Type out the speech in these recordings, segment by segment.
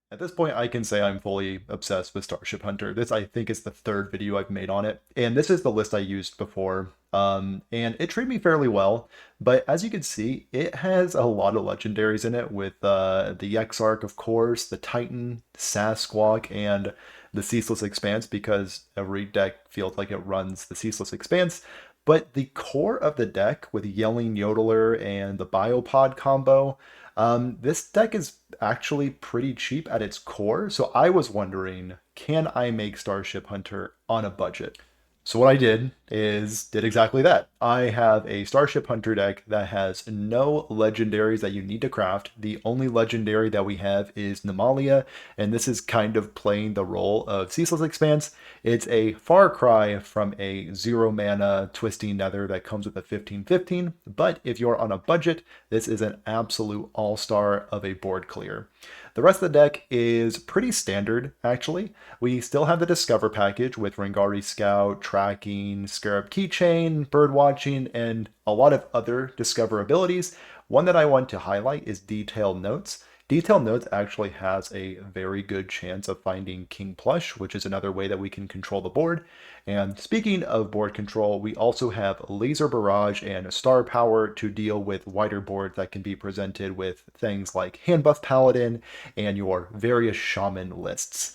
At this point, I can say I'm fully obsessed with Starship Hunter. This, I think, is the third video I've made on it, and this is the list I used before. And it treated me fairly well, but as you can see, it has a lot of legendaries in it with the Exarch, of course, the Titan, Sasquatch, and the Ceaseless Expanse, because every deck feels like it runs the Ceaseless Expanse. But the core of the deck with Yelling Yodeler and the Biopod combo, this deck is actually pretty cheap at its core, so I was wondering, can I make Starship Hunter on a budget? So what I did is did exactly that. I have a Starship Hunter deck that has no legendaries that you need to craft. The only legendary that we have is Gnomelia, and this is kind of playing the role of Ceaseless Expanse. It's a far cry from a 0 mana Twisting Nether that comes with a 15/15, but if you're on a budget, this is an absolute all-star of a board clear. The rest of the deck is pretty standard, actually. We still have the Discover package with Rangari Scout, Tracking, Scarab Keychain, Birdwatching, and a lot of other Discover abilities. One that I want to highlight is Detailed Notes. Detailed Notes actually has a very good chance of finding King Plush, which is another way that we can control the board. And speaking of board control, we also have Laser Barrage and Star Power to deal with wider boards that can be presented with things like Handbuff Paladin and your various Shaman lists.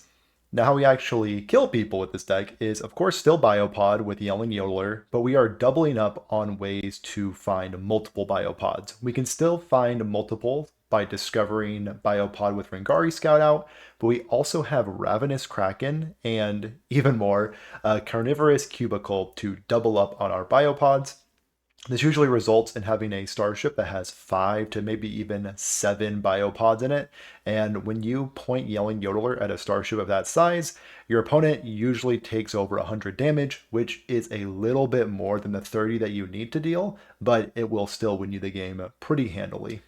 Now, how we actually kill people with this deck is, of course, still Biopod with Yelling Yodeler, but we are doubling up on ways to find multiple Biopods. We can still find multiple by discovering Biopod with Rangari Scout out, but we also have Ravenous Kraken and even more, Carnivorous Cubicle to double up on our Biopods. This usually results in having a starship that has 5 to maybe even 7 biopods in it, and when you point Yelling Yodeler at a starship of that size, your opponent usually takes over 100 damage, which is a little bit more than the 30 that you need to deal, but it will still win you the game pretty handily.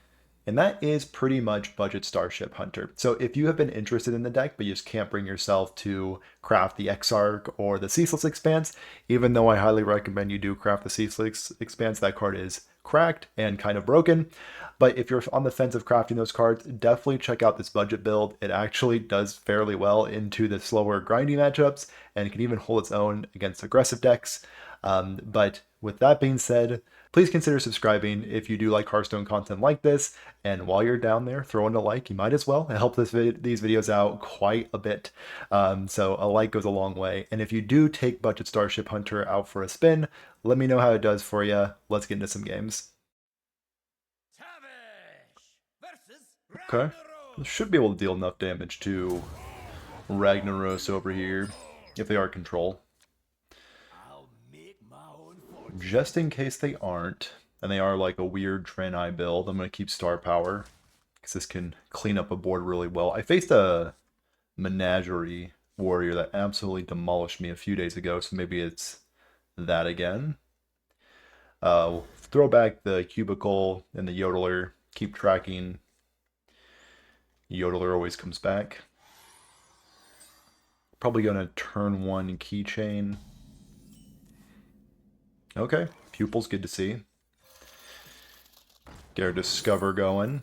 And that is pretty much budget Starship Hunter. So if you have been interested in the deck, but you just can't bring yourself to craft the Exarch or the Ceaseless Expanse, even though I highly recommend you do craft the Ceaseless Expanse, that card is cracked and kind of broken. But if you're on the fence of crafting those cards, definitely check out this budget build. It actually does fairly well into the slower grinding matchups and can even hold its own against aggressive decks. But with that being said, please consider subscribing if you do like Hearthstone content like this. And while you're down there throwing a like, you might as well. It helps these videos out quite a bit. So a like goes a long way. And if you do take Budget Starship Hunter out for a spin, let me know how it does for you. Let's get into some games. Okay. Should be able to deal enough damage to Ragnaros over here, if they are control. Just in case they aren't, and they are like a weird Draenei build, I'm going to keep Star Power, because this can clean up a board really well. I faced a Menagerie warrior that absolutely demolished me a few days ago, so maybe it's that again. We'll throw back the Cubicle and the Yodeler, keep tracking. Yodeler always comes back. Probably going to turn 1 Keychain. Okay, Pupil's good to see. Get our Discover going.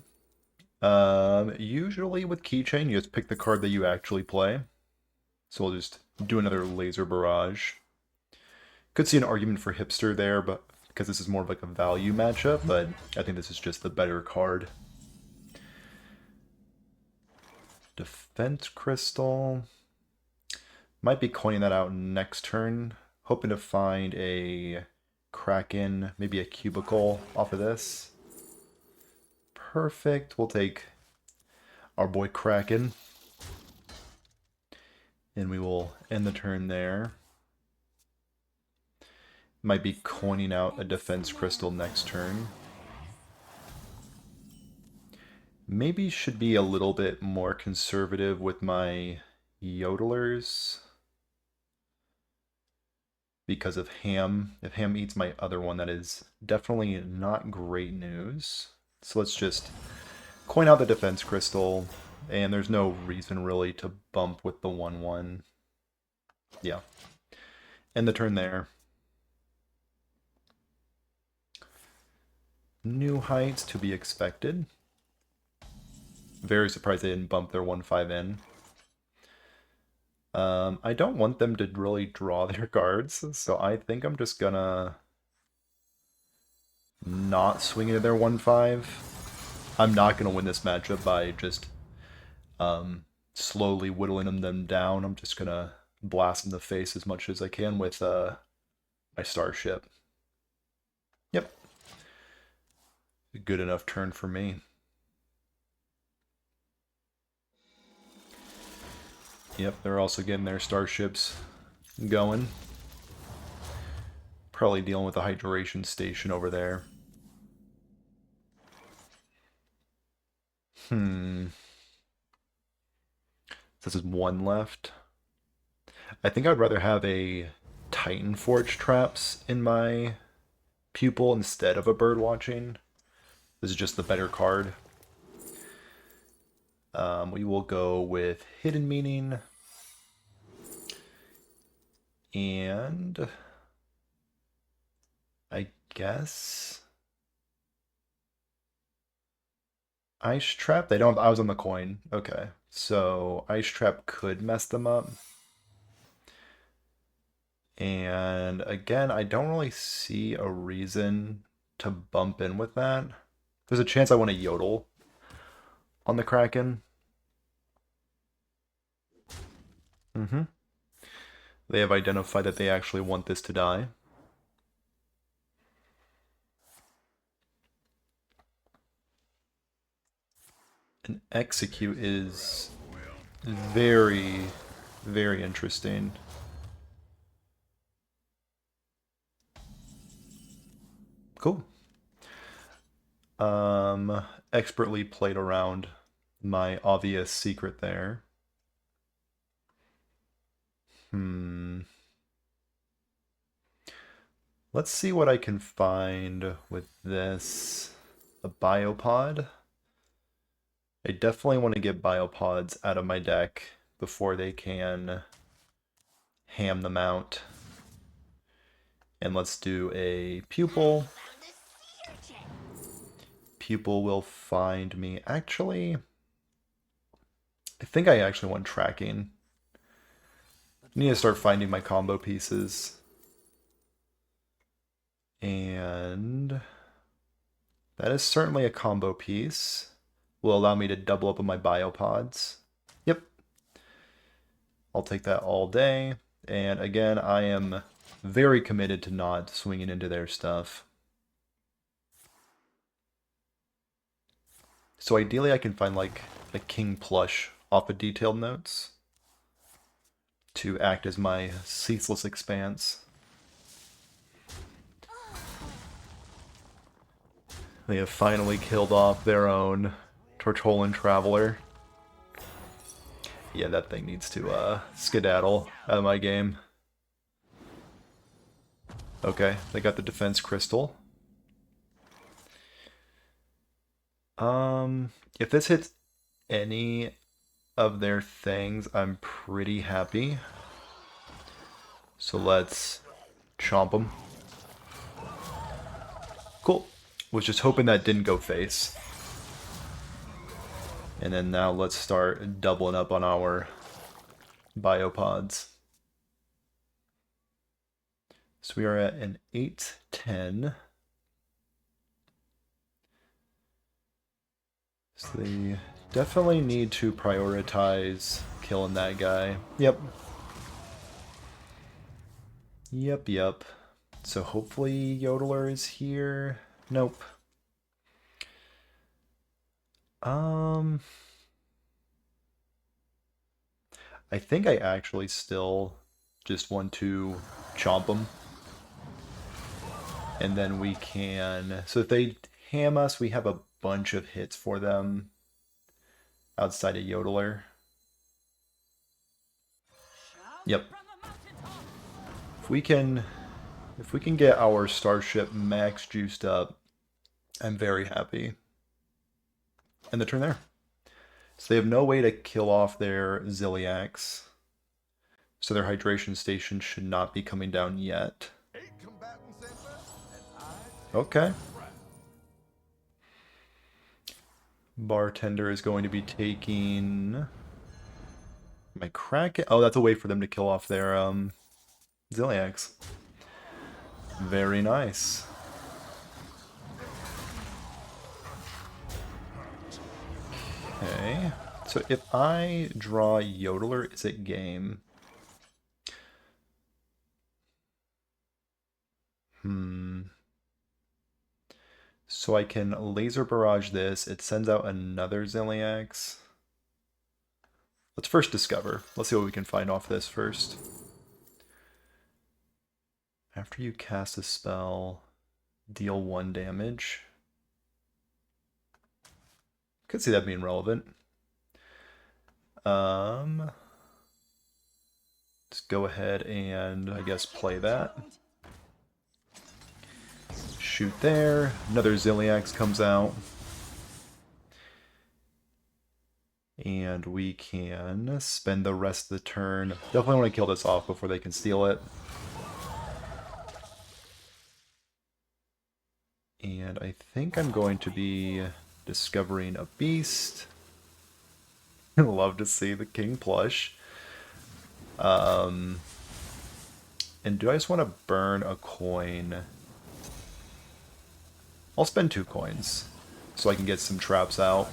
Usually with Keychain, you just pick the card that you actually play. So we'll just do another Laser Barrage. Could see an argument for Hipster there, but because this is more of like a value matchup, but I think this is just the better card. Defense Crystal. Might be coining that out next turn. Hoping to find a Kraken, maybe a Cubicle off of this. Perfect. We'll take our boy Kraken. And we will end the turn there. Might be coining out a Defense Crystal next turn. Maybe should be a little bit more conservative with my Yodelers. Because of Ham. If Ham eats my other one, that is definitely not great news. So let's just coin out the Defense Crystal, and there's no reason really to bump with the 1/1. Yeah. End the turn there. New heights to be expected. Very surprised they didn't bump their 1/5 in. I don't want them to really draw their cards, so I think I'm just gonna not swing into their 1/5. I'm not gonna win this matchup by just slowly whittling them down. I'm just gonna blast in the face as much as I can with my Starship. Yep. A good enough turn for me. Yep, they're also getting their Starships going. Probably dealing with a hydration station over there. This is one left. I think I'd rather have a Titanforged Traps in my Pupil instead of a Birdwatching. This is just the better card. We will go with Hidden Meaning. And I guess Ice Trap. They don't. I was on the coin. Okay, so Ice Trap could mess them up. And again, I don't really see a reason to bump in with that. There's a chance I want to Yodel on the Kraken. They have identified that they actually want this to die. And Execute is very, very interesting. Cool. Expertly played around my obvious secret there. Let's see what I can find with this. A Biopod. I definitely want to get Biopods out of my deck before they can ham them out. And let's do a Pupil. Pupil will find me. Actually, I think I actually want tracking. I need to start finding my combo pieces. And that is certainly a combo piece. Will allow me to double up on my Biopods. Yep. I'll take that all day. And again, I am very committed to not swinging into their stuff. So ideally I can find like a King Plush off of Detailed Notes to act as my Ceaseless Expanse. They have finally killed off their own Tortolan Traveler. Yeah, that thing needs to skedaddle out of my game. Okay, they got the Defense Crystal. If this hits any of their things, I'm pretty happy. So let's chomp them. Cool. Was just hoping that didn't go face. And then now let's start doubling up on our Biopods. So we are at an 8-10. So they definitely need to prioritize killing that guy. Yep. Yep. So hopefully Yodeler is here. Nope. I think I actually still just want to chomp them. And then we can... So if they ham us, we have a bunch of hits for them outside of Yodeler. Yep. If we can get our Starship max juiced up, I'm very happy. And the turn there. So they have no way to kill off their Zilliax. So their hydration station should not be coming down yet. Okay. Bartender is going to be taking my Kraken. Oh, that's a way for them to kill off their Zilliax. Very nice. Okay. So if I draw Yodeler, is it game? So I can laser barrage this. It sends out another Zilliax. Let's first discover. Let's see what we can find off this first. After you cast a spell, deal 1 damage. Could see that being relevant. Let's go ahead and, I guess, play that. Shoot there. Another Zilliax comes out. And we can spend the rest of the turn. Definitely want to kill this off before they can steal it. And I think I'm going to be discovering a beast. Love to see the king plush. And do I just want to burn a coin? I'll spend 2 coins so I can get some traps out.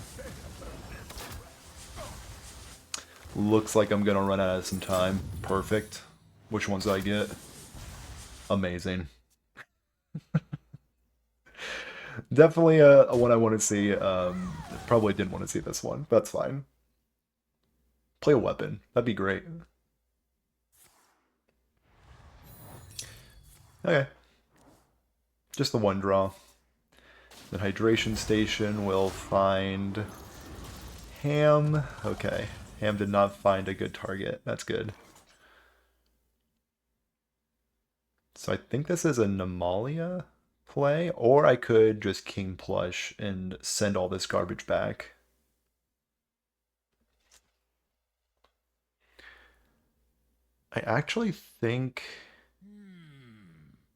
Looks like I'm gonna run out of some time. Perfect. Which ones do I get? Amazing. Definitely a one I want to see. Probably didn't want to see this one. That's fine. Play a weapon. That'd be great. Okay. Just the 1 draw. The hydration station will find Ham. Okay. Ham did not find a good target. That's good. So I think this is a Gnomelia play, or I could just king plush and send all this garbage back. I actually think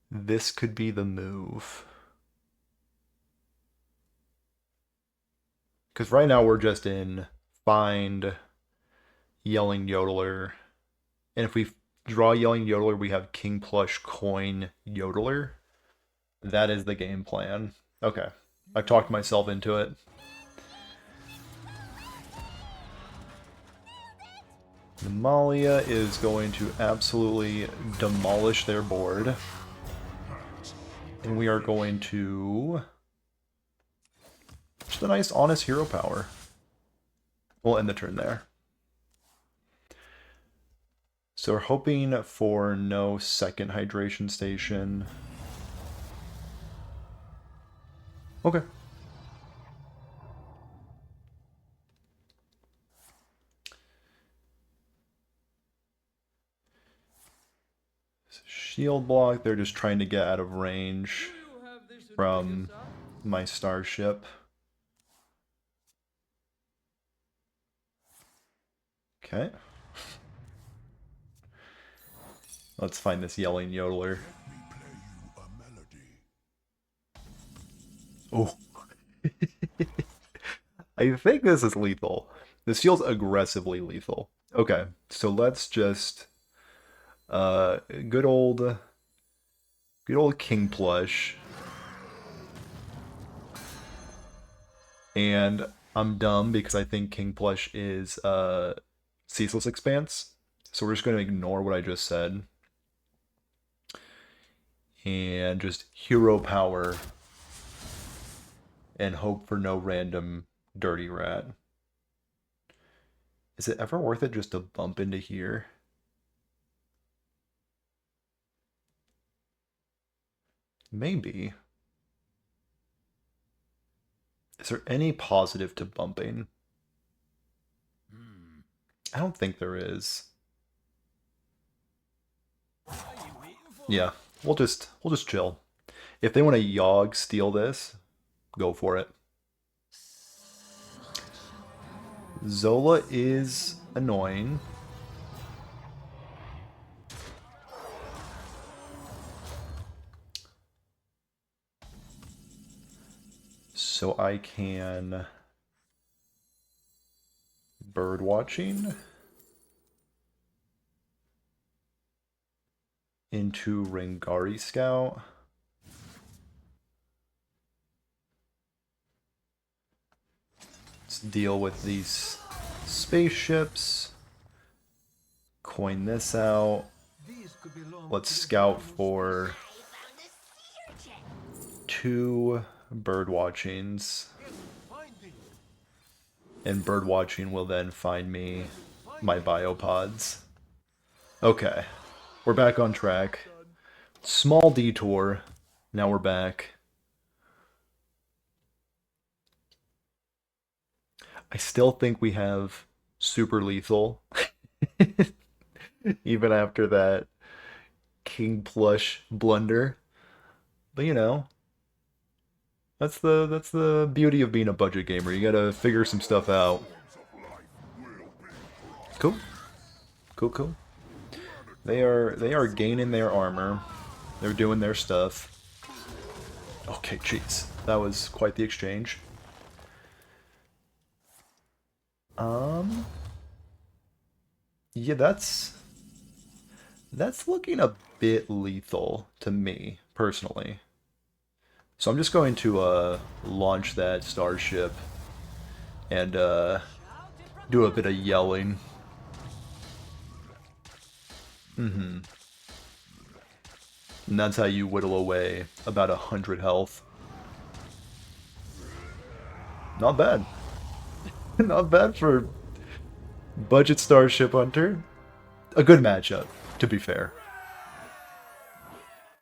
this could be the move. Because right now we're just in find Yelling Yodeler. And if we draw Yelling Yodeler, we have king plush coin Yodeler. That is the game plan. Okay. I've talked myself into it. Gnomelia is going to absolutely demolish their board. And we are going to... just a nice honest hero power. We'll end the turn there. So we're hoping for no second hydration station. Okay. Shield block, they're just trying to get out of range from my Starship. Okay. Let's find this Yelling Yodeler. Oh. I think this is lethal. This feels aggressively lethal. Okay, so let's just good old king plush. And I'm dumb because I think king plush is Ceaseless Expanse. So we're just going to ignore what I just said. And just hero power. And hope for no random dirty rat. Is it ever worth it just to bump into here? Maybe. Is there any positive to bumping? I don't think there is. Yeah, we'll just chill. If they want to Yogg steal this, go for it. Zola is annoying. So I can Birdwatching into Rangari Scout. Let's deal with these spaceships. Coin this out. Let's scout for 2 birdwatchings. And birdwatching will then find me my biopods. Okay. We're back on track. Small detour. Now we're back. I still think we have super lethal. Even after that King Plush blunder. But you know, that's the beauty of being a budget gamer. You gotta figure some stuff out. Cool. Cool. They are gaining their armor. They're doing their stuff. Okay, jeez. That was quite the exchange. Yeah, that's looking a bit lethal to me, personally. So I'm just going to launch that Starship and do a bit of yelling. And that's how you whittle away about 100 health. Not bad. Not bad for budget Starship Hunter. A good matchup, to be fair.